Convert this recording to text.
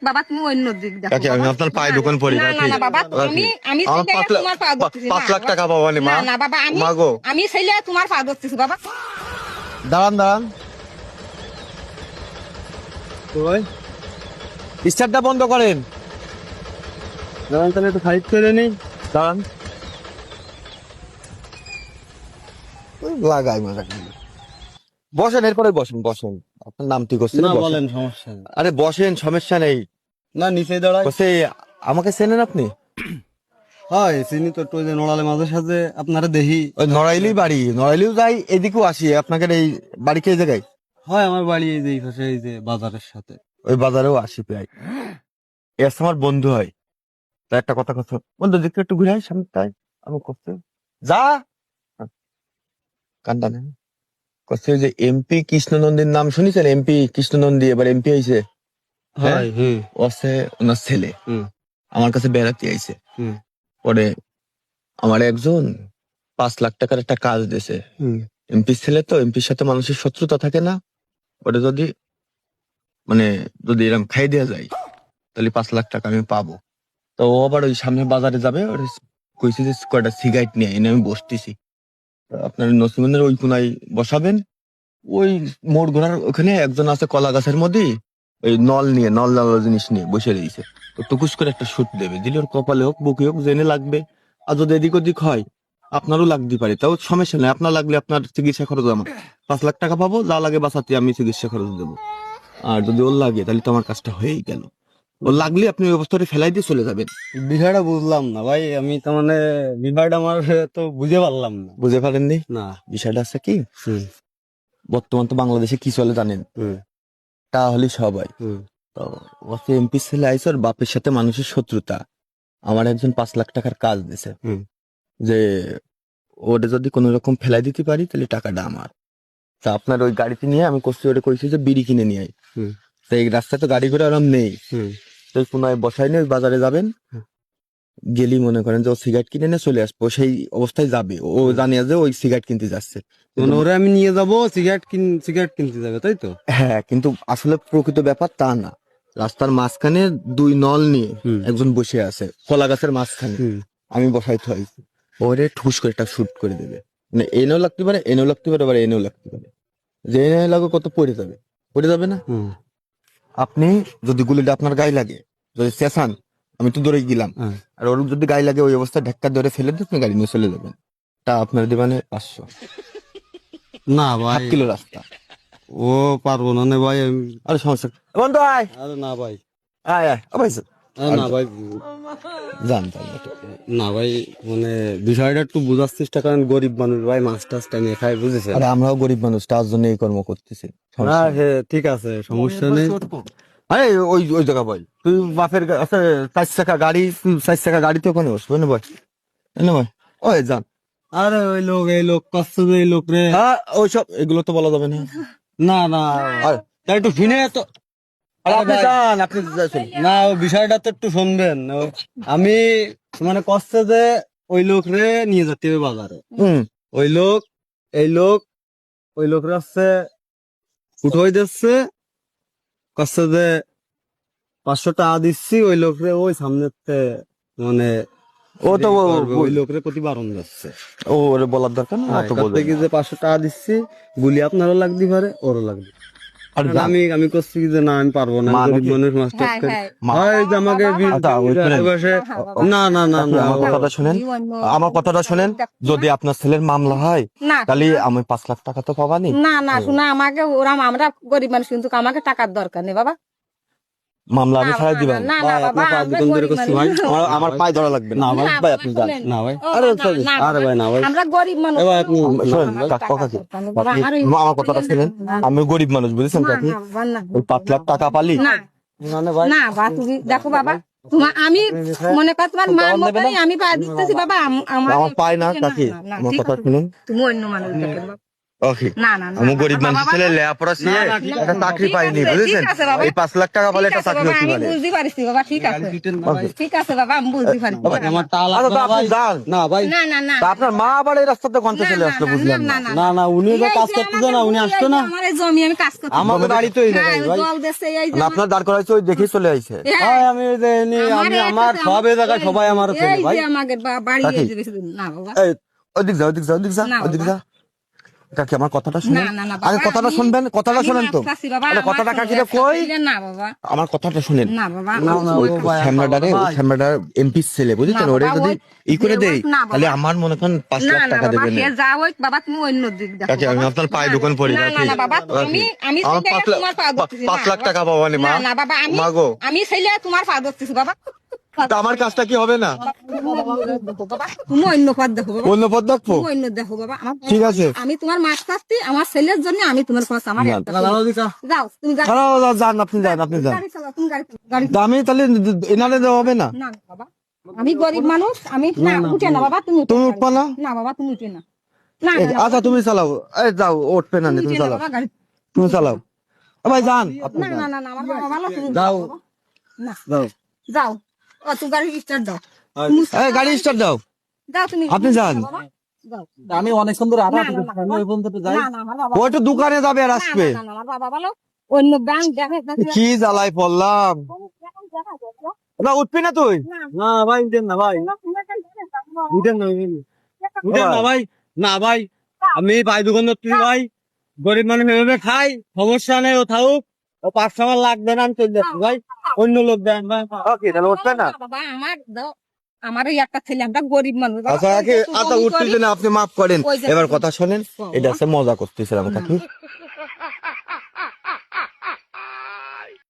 বাবা তুমি অন্য দিক দেখো কাকি আমি আপনার পায়ে দোকান পড়ি না না কাকি না বাবা আমি আমি আমার ছেলে তোমার পা ধরতেছি 5 লাখ টাকা পাবো নি মা না না বাবা আমি মা গো আমি ছেলে তোমার পা ধরতেছি বাবা দাঁড়ান দাঁড়ান ওই স্টার্টটা বন্ধ করেন দাঁড়ান তাহলে একটু ফাইট করে নেই দাঁড়ান লাগাই মজা বসেন এরপরে বসেন বসেন আপনার নাম ঠিক হচ্ছে না বলেন সমস্যা নেই। আরে বসেন সমস্যা নেই না নিচে দাঁড়াই বসে আমাকে চেনেন আপনি হয় চিনি তো একটু ওই যে নড়ালে মাঝে সাঝে আপনারা দেখি ওই নড়াইলি বাড়ি নড়াইলিও যাই এদিকেও আসি আপনাকে এই বাড়িকে এই জায়গায় হয় আমার বাড়ি এই যে এই পাশে এই যে বাজারের সাথে ওই বাজারেও আসি প্রায় এর আমার বন্ধু হয় তা একটা কথা কথা বন্ধু দেখতে একটু ঘুরে আয় সামনে তাই আমি করতে যা কান্দা নেই করছে যে এমপি কৃষ্ণনন্দীর নাম শুনেছেন এমপি কৃষ্ণনন্দী এবার এমপি হয়েছে হয় হুম ও আছে ওনার ছেলে হুম আমার কাছে বেড়াতে আইছে হুম পরে আমার একজন 5 লাখ টাকার একটা কাজ দিয়েছে হুম এমপির ছেলে তো এমপির সাথে মানুষের শত্রুতা থাকে না ওটা যদি মানে যদি এরকম খাই দেওয়া যায় তাহলে 5 লাখ টাকা আমি পাবো তো ও আবার ওই সামনে বাজারে যাবে ওর কইছে যে কয়টা সিগারেট নিয়ে এনে আমি বসতেছি তো আপনার নসিমনের ওই কোনায় বসাবেন ওই মোড় ঘোরার ওখানে একজন আছে কলা গাছের মধ্যে ওই নল নিয়ে নল নল জিনিস নিয়ে বসে রয়েছে তো টুকুস করে একটা শুট দেবে দিলে ওর কপালে হোক বুকে হোক জেনে লাগবে আর যদি এদিক ওদিক হয় আপনারও লাগতে পারে তাও সমস্যা নেই আপনার লাগলে আপনার চিকিৎসা খরচ আমার 5 লাখ টাকা পাবো যা লাগে বাঁচাতে আমি চিকিৎসা খরচ দেবো আর যদি ওর লাগে তাহলে তো আমার কাজটা হয়েই গেল ওর লাগলে আপনি ওই অবস্থাটা ফেলাই দিয়ে চলে যাবেন বিষয়টা বুঝলাম না ভাই আমি তো মানে বিষয়টা আমার তো বুঝে পারলাম না বুঝতে পারেননি না বিষয়টা আছে কি হুম বর্তমান তো বাংলাদেশে কি চলে জানেন হুম তাহলে সবাই হুম তো ওকে এমপি ছেলে আইসে ওর বাপের সাথে মানুষের শত্রুতা আমার একজন 5 লাখ টাকার কাজ দিছে হুম যে ওটা যদি কোনো রকম ফেলাই দিতে পারি তাহলে টাকাটা আমার তা আপনার ওই গাড়িতে নিয়ে আমি কষ্ট ওটা কইছি যে বিড়ি কিনে নিয়ে আই হুম তো এই রাস্তায় তো গাড়ি ঘোড়া আরাম নেই হুম তো ওই কোনায় বসাই নিয়ে ওই বাজারে যাবেন হুম। গেলি মনে করেন যে ও সিগারেট কিনে নিয়ে চলে আসবো সেই অবস্থায় যাবে ও জানিয়ে যে ওই সিগারেট কিনতে যাচ্ছে মানে ওরা আমি নিয়ে যাবো সিগারেট কিনতে যাবে তাই তো হ্যাঁ কিন্তু আসলে প্রকৃত ব্যাপার তা না রাস্তার মাঝখানে 2 নল নিয়ে হুম। একজন বসে আছে কলা গাছের মাঝখানে হুম আমি বসাইতে হয় ওরে ঠুস করে একটা শুট করে দেবে মানে এনেও লাগতে পারে এনেও লাগতে পারে আবার এনেও লাগতে পারে যে এনে লাগো কত পড়ে যাবে না হুম আপনি যদি গুলিটা আপনার গায়ে লাগে যদি চেঁচান আমি তো দৌড়ে গেলাম হ্যাঁ। আর ওর যদি গায়ে লাগে ওই অবস্থায় ধাক্কা ধরে ফেলে দিয়ে আপনি গাড়ি নিয়ে চলে যাবেন তা আপনার দিবানে 500 না ভাই 7 কিলো রাস্তা ও পারবো না নে ভাই আরে সমস্যা বন্ধু আয় আরে না ভাই আয় আয় ও ভাই আরে না ভাই জান না ভাই মানে বিষয়টা একটু বোঝার চেষ্টা করেন গরিব মানুষ ভাই মাছ টাছ টাইমে খাই বুঝেছেন আরে আমরাও গরিব মানুষ তার জন্য এই কর্ম করতেছি হ্যাঁ হ্যাঁ ঠিক আছে সমস্যা নেই আরে ওই ওই জায়গা ভাই তুই বাপের আছে 4 চাকা গাড়ি 4 চাকা গাড়িতে ওখানে বসবে না ভাই না ভাই ওই যান আরে ওই লোক এই লোক কষ্ট যে এই লোক রে হ্যাঁ ওইসব এগুলো তো বলা যাবে না না না আরে তাই একটু শুনে তো আরে আপনি যান আপনি যান না ও বিষয়টা তো একটু শুনবেন আমি মানে কষ্ট যে ওই লোক রে নিয়ে যেতে হবে বাজারে হুম ওই লোক এই লোক ওই লোক হচ্ছে উঠোই দিচ্ছে কষ্ট যে 500 টাকা দিচ্ছি ওই লোক রে ওই সামনে মানে ও তো ওই লোকরে প্রতি বারণ যাচ্ছে ও ওরে বলার দরকার না তো বলবে কি যে 500 টাকা দিচ্ছি গুলি আপনারও লাগতে পারে ওরও লাগবে আর আর আমি করছি কি যে না আমি পারবো না মা গরিব নাকি? মানুষ মাস্টার হ্যাঁ, হ্যাঁ। হয় যে আমাকে আচ্ছা, ওই শুনেন। না না না আপনি না আমার কথাটা শুনেন আমার কথাটা শুনেন যদি আপনার ছেলের মামলা হয় না তাহলে আমি 5 লাখ টাকা তো পাবানি না না শোনা আমাকে ওরা আমরা গরিব মানুষ কিন্তু আমাকে টাকার দরকার নেই বাবা মামলা আমি ছাড়াই দিবেন না না ভাই, বাবা আপনার পা আমরা দুজন ধরে গরিব করছি মানুষ। ভাই। আমার পায়ে ধরা লাগবে না ভাই, ভাই আপনি যান না ভাই ও, আরে, না, না, আরে ভাই না ভাই আমরা গরিব মানুষ এবার আপনি শোনেন আমার কাকা টাকার কাকি দরকার নেই, বাবা, আমার ওই- আমার কথাটা শুনেন আমি গরিব মানুষ বুঝেছেন না, কাকি না, বাবা, না। ওই 5 লাখ টাকা পালি না মানে ভাই না বা তুমি দেখো বাবা আমি মনে কর তোমার মার মতনই আমি পা দিতেছি বাবা আমার আমার পায় না কাকি আমার ঠিক কথা আছে। শুনুন তুমি অন্য মানুষ দেখো বাবা। ওকে না না না, আমি না, গরিব বাবা, মানুষ বাবা, ছেলে লেখাপড়া শিখে না, ঠিক একটা আছে, চাকরি ঠিক পাইনি আছে, বুঝেছেন ঠিক আছে, বাবা। এই 5 লাখ টাকা পালে ঠিক একটা আছে চাকরি বাবা, হতে আমি পারে বুঝতে পারছি বাবা, ঠিক আছে, ঠিক আছে বাবা, আমি বুঝতে পারছি। আমার টাকা আচ্ছা, লাগবে তো না আপনি ভাই। যান। না ভাই, না না না তা আপনার মা আবার এই রাস্তাতে কোনটা না, চলে না, আসলো না, বুঝলাম না, না না, না না উনি তো এই কাজ যে করতে আমাদের না, উনি ভূমি, আসতো এই যে না আমার এই জমি আমি কাজ করতে আমাদের বাড়ি তো এই হ্যাঁ, জায়গায় ওই ভাই। জল দেশে এই যে না, আপনার দাঁড় করাইছে ওই দেখেই চলে আইছে হ্যাঁ, ভাই আমি এই যে আমার আমি এই আমার একসাথে সব এই জায়গায় এই- সবাই আমার চেনে এই ভাই। যে আমাদের বাড়ি এই কাকি? যে বেশি দূর না বাবা। এই ওদিক যা ওদিক যা ওদিক যা না, ওদিক বাবা। যা কাকি আমার কথাটা শুনেন না না না বাবা, আগে কথাটা আমি- শুনবেন কথাটা আমি শুনেন তো মাছ চাষি বাবা, আরে আমার কথাটা কোনো কাকিরে ব্যবসা কই ছিল না বাবা, আমার কথাটা শুনেন না বাবা, না, না, ওই ও ভাই, শ্যামলাডারে ভাই। শ্যামলাডার এমপি ছেলে বুঝেছেন না ওরে বাবা, যদি ওই- ই করে দেই না বাবা। তাহলে আমার মনে করেন 5 না লাখ না টাকা বাবা, দেবেন সে যা ওই বাবা তুমি অন্য দিক দেখো কাকি আমি বাবা। আপনার পায়ে না, দোকান পড়ি না, কাকি না, না, বাবা, আমি আমার ছেলে 5 লাখ তোমার পা ধরতেছি, 5 না, লাখ বাবা। টাকা পাবো না মা না, না, বাবা, মা গো আমি ছেলে তোমার পা ধরতেছি বাবা। তা আমার কাজটা কি হবে না বাবা, তুমি অন্য পথ দেখো বাবা, অন্য পথ দেখবো তুমি অন্য দেখো বাবা। ঠিক আছে। আমি তোমার মাছ চাচ্ছি, আমার ছেলের জন্য আমি তোমার কাছে আমার না, একটা না, ছেলে। দাদা দিকা। যাও তুমি গাড়ি যান আপনি যান আপনি যান গাড়ি চালাও, তুমি গাড়ি চালাও, গাড়ি তা আমি তাহলে এনারে দেওয়া হবে না না না বাবা, আমি গরিব মানুষ, আমি না উঠে না বাবা, তুমি উঠে তুমি না উঠবা না না বাবা, তুমি উঠে না না এই, না, আচ্ছা তুমি চালাও এই যাও উঠবে না নে, তুমি উঠে না চালাও বাবা, গাড়ি তুমি চালাও ভাই যান আপনি না যান। না না না, আমার বাবা ভালো, তুমি যাও। বাবা। না যাও। যাও, ও তুই গাড়ি স্টার্ট দাও, এই গাড়ি স্টার্ট দাও যাও তুমি আপনি যান। বাবা, যাও। আমি অনেকক্ষণ ধরে আটা না, না, না, আমি ওই পর্যন্ত যাই। না না আমার বাবা ও একটু দোকানে যাবে আর না, আসবে না, না, আমার বাবা ভালো, অন্য ব্যাংক দেখে কি জ্বালাই পড়লাম না উঠবি না তুই না ভাই উঠেন না ভাই, উঠেন না উঠেন না ভাই, না ভাই আমি পাই দোকান ধরছি ভাই, গরিব মানুষ এভাবে খাই, সমস্যা নেই, ও থাকুক, ও 5 লাখ দেন আমি চলে যাচ্ছি ভাই, অন্য লোক দেন ভাই। ওকে তাহলে উঠবে না বাবা আমার দাও, আমার ওই একটা ছেলে, আমরা গরিব মানুষ বাবা, আচ্ছা ওই যে আচ্ছা তুমি উঠতেছে না আপনি মাফ করেন ওই যে এবার তুমি- কথা শোনেন এটা আছে মজা করতেছিলাম কাকি